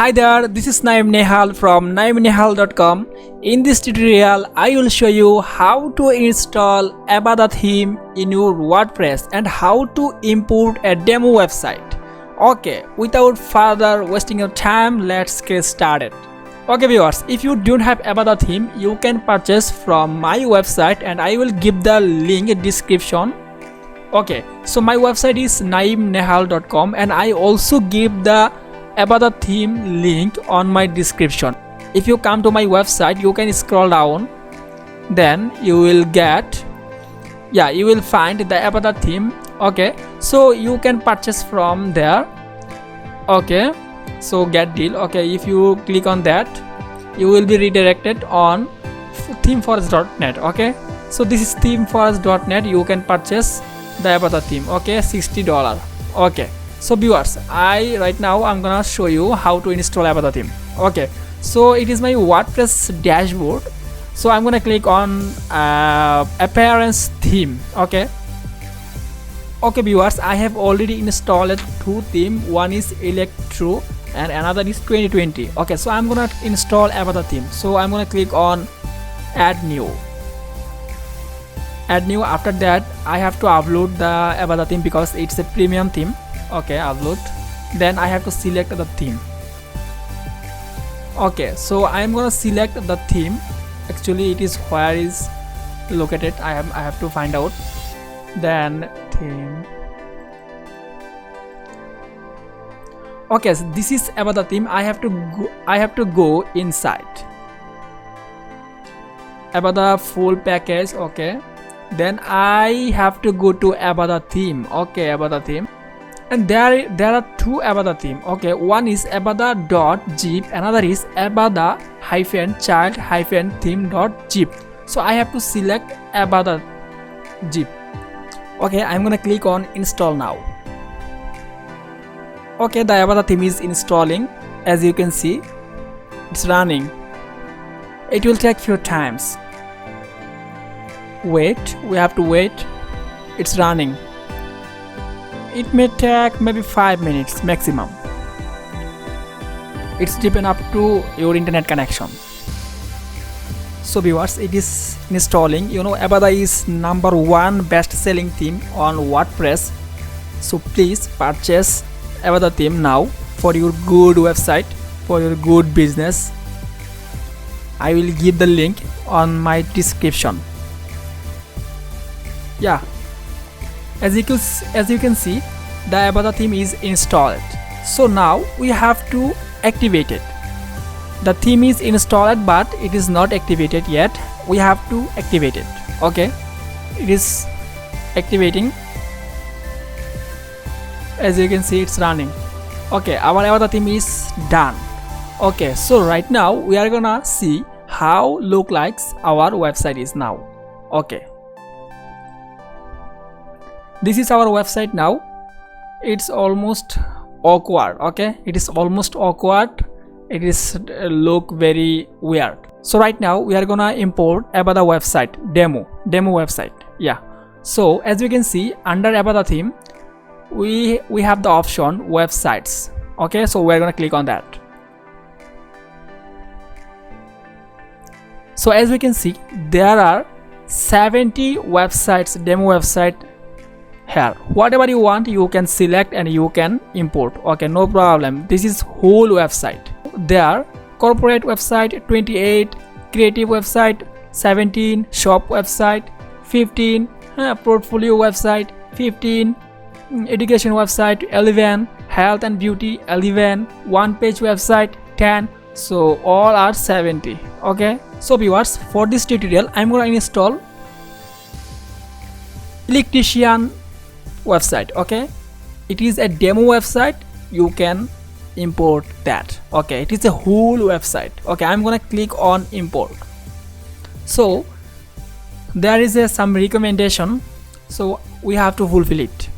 Hi there, this is Naim Nehal from naimnehal.com. In this tutorial, I will show you how to install Avada theme in your WordPress and how to import a demo website. Okay, without further wasting your time, let's get started. Okay viewers, if you don't have Avada theme, you can purchase from my website and I will give the link in description. Okay, so my website is naimnehal.com and I also give the Avada theme link on my description. If you come to my website, you can scroll down, then you will find the Avada theme. Okay, so you can purchase from there. Okay, so get deal. Okay, if you click on that, you will be redirected on themeforest.net. Okay, so this is themeforest.net. You can purchase the Avada theme. Okay, $60. Okay, so viewers, right now I'm gonna show you how to install Avada theme. Okay, so it is my WordPress dashboard. So I'm gonna click on appearance theme. Okay, viewers, I have already installed two themes. One is Electro and another is 2020. Okay, so I'm gonna install Avada theme. So I'm gonna click on add new. After that, I have to upload the Avada theme because it's a premium theme. Okay, upload. Then I have to select the theme. Okay, so I'm gonna select the theme. Actually, it is where is located. I have to find out. Then theme. Okay, so this is Avada theme. I have to go inside Avada full package. Okay, then I have to go to Avada theme. Okay, Avada theme. And there are two Avada theme. Okay, one is avada.zip, another is avada-child-theme.zip. So I have to select Avada zip. Okay, I'm gonna click on install now. Okay, the Avada theme is installing. As you can see, it's running. It will take few times. We have to wait. It's running. It may take maybe 5 minutes maximum. It's depend up to your internet connection. So viewers, it is installing. You know, Avada is #1 best-selling theme on WordPress. So please purchase Avada theme now for your good website, for your good business. I will give the link on my description. Yeah. As you can see, the Avada theme is installed. So now we have to activate it. The theme is installed but it is not activated yet. We have to activate it. Okay, it is activating. As you can see, it's running. Okay, our Avada theme is done. Okay, so right now we are gonna see how look like our website is now. Okay, this is our website now. It's almost awkward. Okay, it is almost awkward. It is look very weird. So right now we are gonna import Avada website demo website. Yeah, so as you can see, under Avada theme we have the option websites. Okay, so we're gonna click on that. So as we can see, there are 70 websites, demo website here. Whatever you want, you can select and you can import. Okay, no problem. This is whole website. There corporate website 28, creative website 17, shop website 15, portfolio website 15, education website 11, health and beauty 11, one page website 10. So all are 70. Okay, so viewers, for this tutorial I'm gonna install electrician website. Okay, it is a demo website. You can import that. Okay, it is a whole website. Okay, I'm gonna click on import. So there is some recommendation, so we have to fulfill it.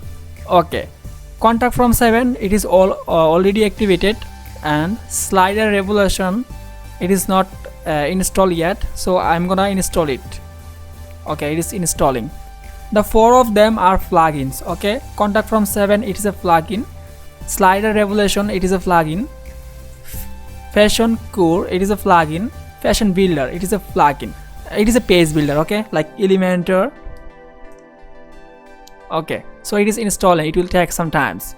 Okay, contact from 7, it is already activated, and slider revolution, it is not installed yet, so I'm gonna install it. Okay, it is installing. The 4 of them are plugins. Okay, contact from 7, it is a plugin. Slider revolution, it is a plugin. fashion core, it is a plugin. Fashion builder, it is a plugin. It is a page builder, okay, like Elementor. Okay, so it is installing, it will take some times.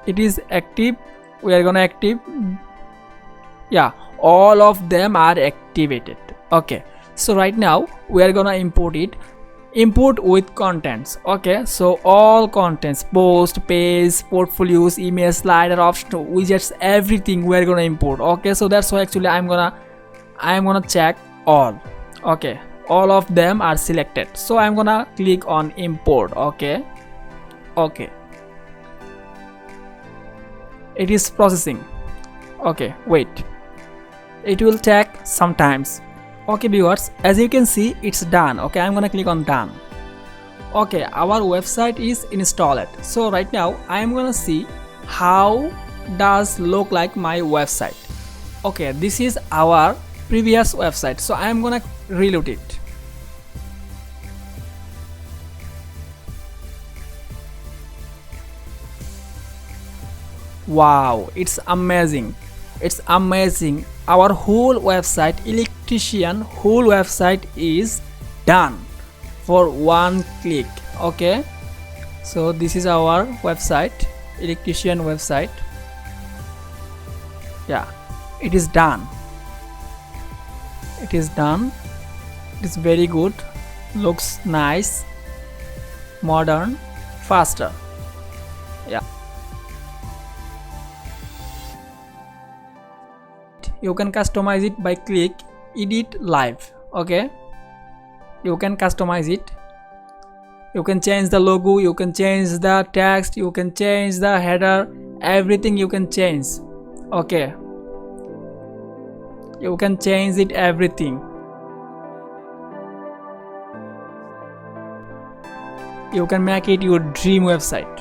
It is active, we are gonna active. Yeah, all of them are activated. Okay, so right now we are gonna import it. Import with contents. Okay, so all contents, post, page, portfolios, email, slider, option, widgets, everything we are gonna import. Okay, so that's why actually I'm gonna check all. Okay, all of them are selected, so I'm gonna click on import. Okay, it is processing. Okay, wait, it will take some times. Okay viewers, as you can see, it's done. Okay, I'm gonna click on done. Okay, our website is installed. So right now I'm gonna see how does look like my website. Okay, this is our previous website, so I'm gonna reload it. Wow, it's amazing. It's amazing. Our whole website, electrician whole website is done for one click. Okay, so this is our website, electrician website. Yeah, it is done. It is done. It is very good, looks nice, modern, faster. Yeah, you can customize it by click edit live. Okay, you can customize it. You can change the logo, you can change the text, you can change the header, everything you can change. Okay, you can change it, everything. You can make it your dream website.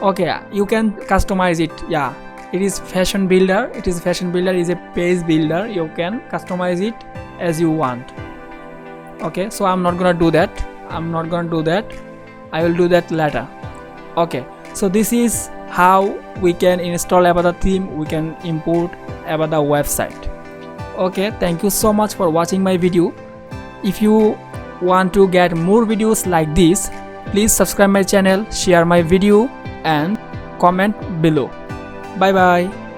Okay, you can customize it. Yeah, it is fashion builder. It is fashion builder is a page builder. You can customize it as you want. Okay, so I'm not gonna do that. I'm not gonna do that. I will do that later. Okay, so this is how we can install Avada theme. We can import Avada website. Okay, thank you so much for watching my video. If you want to get more videos like this, please subscribe my channel, share my video and comment below. Bye bye.